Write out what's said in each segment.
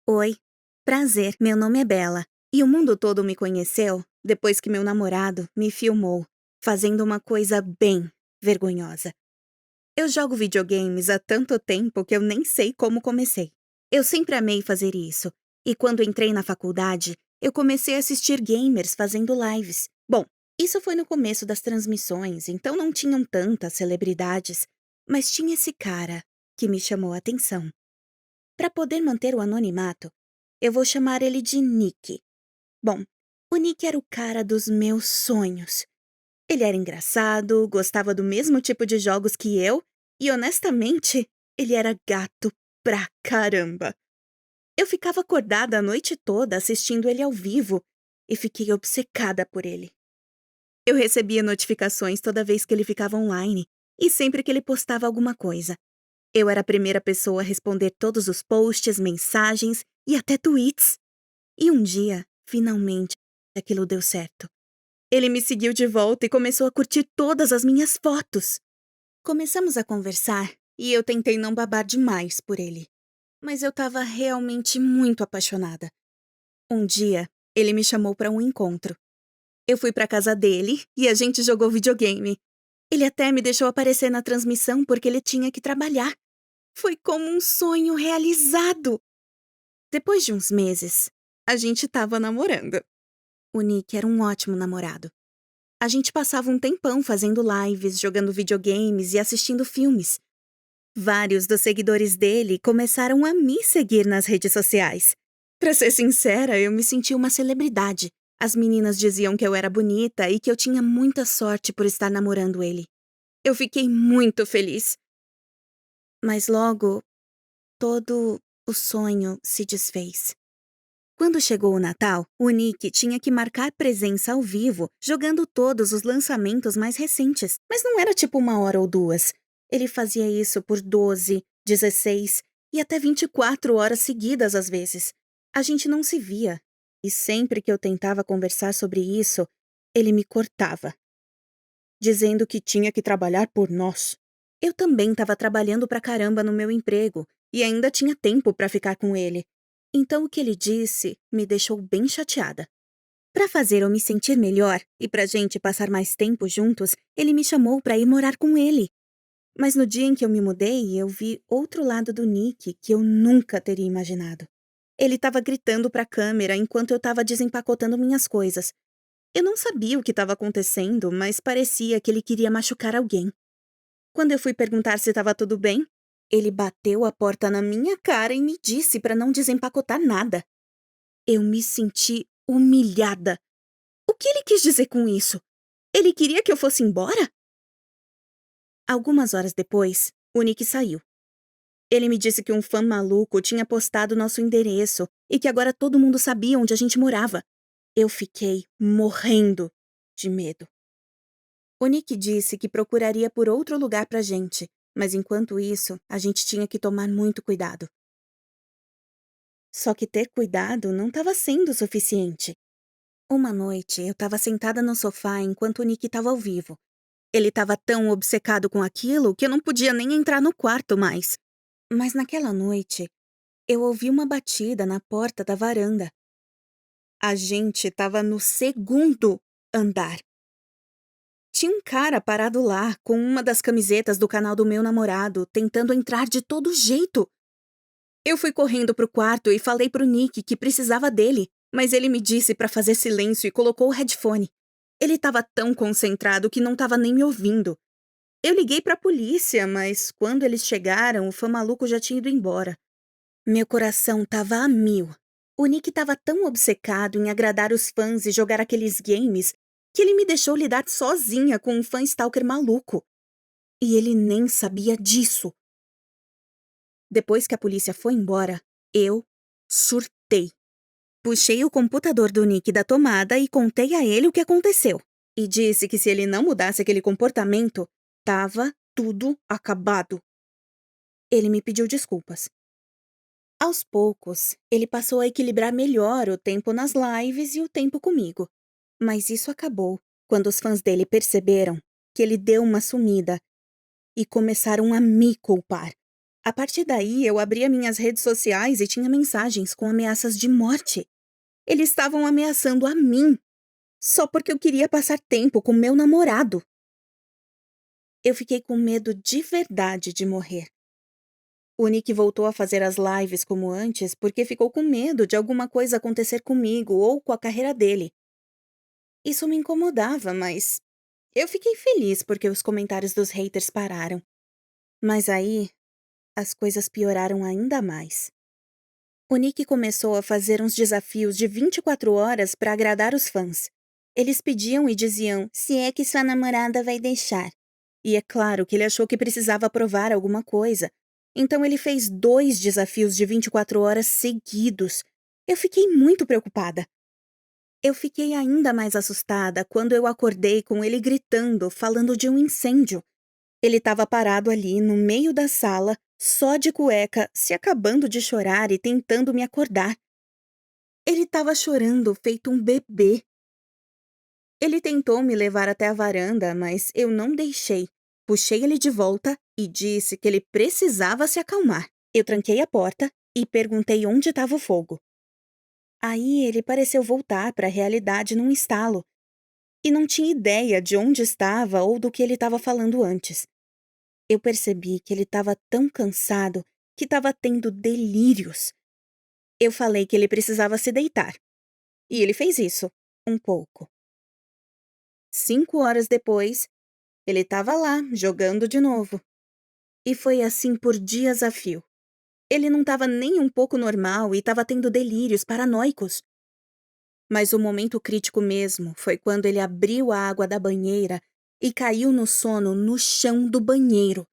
Oi, prazer, meu nome é Bela. E o mundo todo me conheceu depois que meu namorado me filmou, fazendo uma coisa bem vergonhosa. Eu jogo videogames há tanto tempo que eu nem sei como comecei. Eu sempre amei fazer isso, e quando entrei na faculdade, eu comecei a assistir gamers fazendo lives. Bom, isso foi no começo das transmissões, então não tinham tantas celebridades, mas tinha esse cara que me chamou a atenção. Para poder manter o anonimato, eu vou chamar ele de Nick. Bom, o Nick era o cara dos meus sonhos. Ele era engraçado, gostava do mesmo tipo de jogos que eu e, honestamente, ele era gato pra caramba. Eu ficava acordada a noite toda assistindo ele ao vivo e fiquei obcecada por ele. Eu recebia notificações toda vez que ele ficava online e sempre que ele postava alguma coisa. Eu era a primeira pessoa a responder todos os posts, mensagens e até tweets. E um dia, finalmente, aquilo deu certo. Ele me seguiu de volta e começou a curtir todas as minhas fotos. Começamos a conversar e eu tentei não babar demais por ele. Mas eu tava realmente muito apaixonada. Um dia, ele me chamou para um encontro. Eu fui pra casa dele e a gente jogou videogame. Ele até me deixou aparecer na transmissão porque ele tinha que trabalhar. Foi como um sonho realizado. Depois de uns meses, a gente tava namorando. O Nick era um ótimo namorado. A gente passava um tempão fazendo lives, jogando videogames e assistindo filmes. Vários dos seguidores dele começaram a me seguir nas redes sociais. Pra ser sincera, eu me senti uma celebridade. As meninas diziam que eu era bonita e que eu tinha muita sorte por estar namorando ele. Eu fiquei muito feliz. Mas logo, todo o sonho se desfez. Quando chegou o Natal, o Nick tinha que marcar presença ao vivo, jogando todos os lançamentos mais recentes. Mas não era tipo 1 hora ou 2. Ele fazia isso por 12, 16 e até 24 horas seguidas às vezes. A gente não se via. E sempre que eu tentava conversar sobre isso, ele me cortava, dizendo que tinha que trabalhar por nós. Eu também estava trabalhando pra caramba no meu emprego e ainda tinha tempo pra ficar com ele. Então o que ele disse me deixou bem chateada. Pra fazer eu me sentir melhor e pra gente passar mais tempo juntos, ele me chamou pra ir morar com ele. Mas no dia em que eu me mudei, eu vi outro lado do Nick que eu nunca teria imaginado. Ele estava gritando pra câmera enquanto eu estava desempacotando minhas coisas. Eu não sabia o que estava acontecendo, mas parecia que ele queria machucar alguém. Quando eu fui perguntar se estava tudo bem, ele bateu a porta na minha cara e me disse para não desempacotar nada. Eu me senti humilhada. O que ele quis dizer com isso? Ele queria que eu fosse embora? Algumas horas depois, o Nick saiu. Ele me disse que um fã maluco tinha postado nosso endereço e que agora todo mundo sabia onde a gente morava. Eu fiquei morrendo de medo. O Nick disse que procuraria por outro lugar pra gente, mas enquanto isso, a gente tinha que tomar muito cuidado. Só que ter cuidado não estava sendo suficiente. Uma noite, eu estava sentada no sofá enquanto o Nick estava ao vivo. Ele estava tão obcecado com aquilo que eu não podia nem entrar no quarto mais. Mas naquela noite, eu ouvi uma batida na porta da varanda. A gente estava no segundo andar. Tinha um cara parado lá, com uma das camisetas do canal do meu namorado, tentando entrar de todo jeito. Eu fui correndo pro quarto e falei pro Nick que precisava dele, mas ele me disse pra fazer silêncio e colocou o headphone. Ele tava tão concentrado que não tava nem me ouvindo. Eu liguei pra polícia, mas quando eles chegaram, o fã maluco já tinha ido embora. Meu coração tava a mil. O Nick tava tão obcecado em agradar os fãs e jogar aqueles games que ele me deixou lidar sozinha com um fã stalker maluco. E ele nem sabia disso. Depois que a polícia foi embora, eu surtei. Puxei o computador do Nick da tomada e contei a ele o que aconteceu. E disse que se ele não mudasse aquele comportamento, tava tudo acabado. Ele me pediu desculpas. Aos poucos, ele passou a equilibrar melhor o tempo nas lives e o tempo comigo. Mas isso acabou quando os fãs dele perceberam que ele deu uma sumida e começaram a me culpar. A partir daí, eu abria minhas redes sociais e tinha mensagens com ameaças de morte. Eles estavam ameaçando a mim, só porque eu queria passar tempo com meu namorado. Eu fiquei com medo de verdade de morrer. O Nick voltou a fazer as lives como antes porque ficou com medo de alguma coisa acontecer comigo ou com a carreira dele. Isso me incomodava, mas eu fiquei feliz porque os comentários dos haters pararam. Mas aí, as coisas pioraram ainda mais. O Nick começou a fazer uns desafios de 24 horas para agradar os fãs. Eles pediam e diziam, se é que sua namorada vai deixar. E é claro que ele achou que precisava provar alguma coisa. Então ele fez 2 desafios de 24 horas seguidos. Eu fiquei muito preocupada. Eu fiquei ainda mais assustada quando eu acordei com ele gritando, falando de um incêndio. Ele estava parado ali, no meio da sala, só de cueca, se acabando de chorar e tentando me acordar. Ele estava chorando feito um bebê. Ele tentou me levar até a varanda, mas eu não deixei. Puxei ele de volta e disse que ele precisava se acalmar. Eu tranquei a porta e perguntei onde estava o fogo. Aí ele pareceu voltar para a realidade num estalo. E não tinha ideia de onde estava ou do que ele estava falando antes. Eu percebi que ele estava tão cansado que estava tendo delírios. Eu falei que ele precisava se deitar. E ele fez isso, um pouco. 5 horas depois, ele estava lá, jogando de novo. E foi assim por dias a fio. Ele não estava nem um pouco normal e estava tendo delírios paranoicos. Mas o momento crítico mesmo foi quando ele abriu a água da banheira e caiu no sono no chão do banheiro.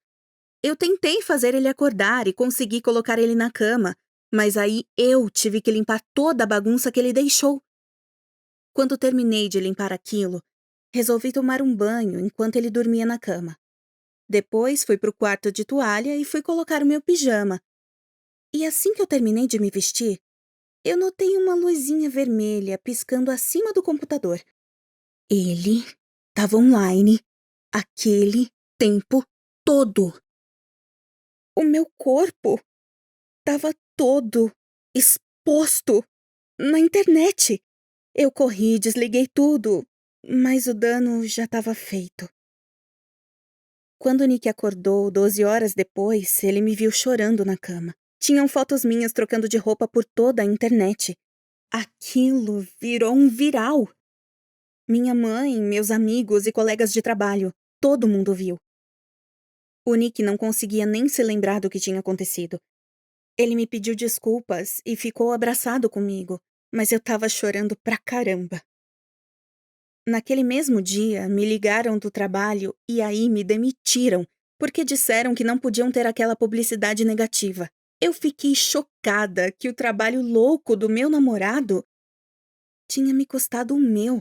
Eu tentei fazer ele acordar e consegui colocar ele na cama, mas aí eu tive que limpar toda a bagunça que ele deixou. Quando terminei de limpar aquilo, resolvi tomar um banho enquanto ele dormia na cama. Depois fui pro quarto de toalha e fui colocar o meu pijama. E assim que eu terminei de me vestir, eu notei uma luzinha vermelha piscando acima do computador. Ele estava online aquele tempo todo. O meu corpo estava todo exposto na internet. Eu corri, desliguei tudo, mas o dano já estava feito. Quando Nick acordou, 12 horas depois, ele me viu chorando na cama. Tinham fotos minhas trocando de roupa por toda a internet. Aquilo virou um viral. Minha mãe, meus amigos e colegas de trabalho, todo mundo viu. O Nick não conseguia nem se lembrar do que tinha acontecido. Ele me pediu desculpas e ficou abraçado comigo, mas eu tava chorando pra caramba. Naquele mesmo dia, me ligaram do trabalho e aí me demitiram, porque disseram que não podiam ter aquela publicidade negativa. Eu fiquei chocada que o trabalho louco do meu namorado tinha me custado o meu.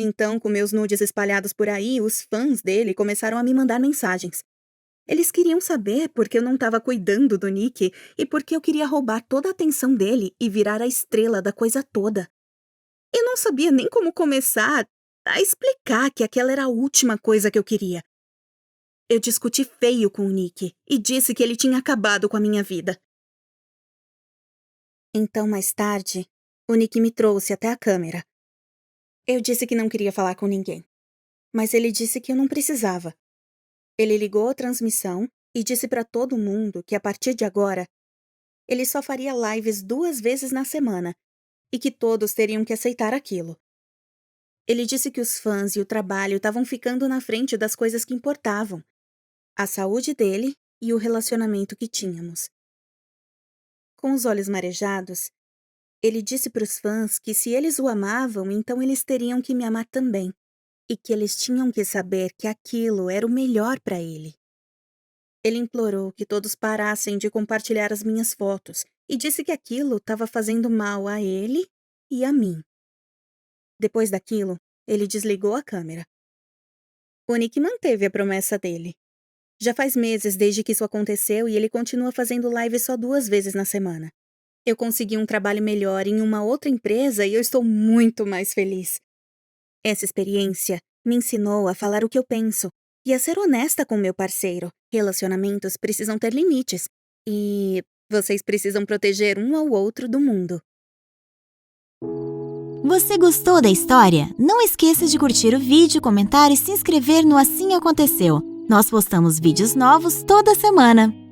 Então, com meus nudes espalhados por aí, os fãs dele começaram a me mandar mensagens. Eles queriam saber por que eu não estava cuidando do Nick e por que eu queria roubar toda a atenção dele e virar a estrela da coisa toda. Eu não sabia nem como começar a explicar que aquela era a última coisa que eu queria. Eu discuti feio com o Nick e disse que ele tinha acabado com a minha vida. Então, mais tarde, o Nick me trouxe até a câmera. Eu disse que não queria falar com ninguém, mas ele disse que eu não precisava. Ele ligou a transmissão e disse para todo mundo que a partir de agora, ele só faria lives 2 vezes na semana e que todos teriam que aceitar aquilo. Ele disse que os fãs e o trabalho estavam ficando na frente das coisas que importavam, a saúde dele e o relacionamento que tínhamos. Com os olhos marejados, ele disse para os fãs que se eles o amavam, então eles teriam que me amar também, e que eles tinham que saber que aquilo era o melhor para ele. Ele implorou que todos parassem de compartilhar as minhas fotos e disse que aquilo estava fazendo mal a ele e a mim. Depois daquilo, ele desligou a câmera. O Nick manteve a promessa dele. Já faz meses desde que isso aconteceu e ele continua fazendo live só 2 vezes na semana. Eu consegui um trabalho melhor em uma outra empresa e eu estou muito mais feliz. Essa experiência me ensinou a falar o que eu penso Ia ser honesta com meu parceiro. Relacionamentos precisam ter limites. E vocês precisam proteger um ao outro do mundo. Você gostou da história? Não esqueça de curtir o vídeo, comentar e se inscrever no Assim Aconteceu. Nós postamos vídeos novos toda semana.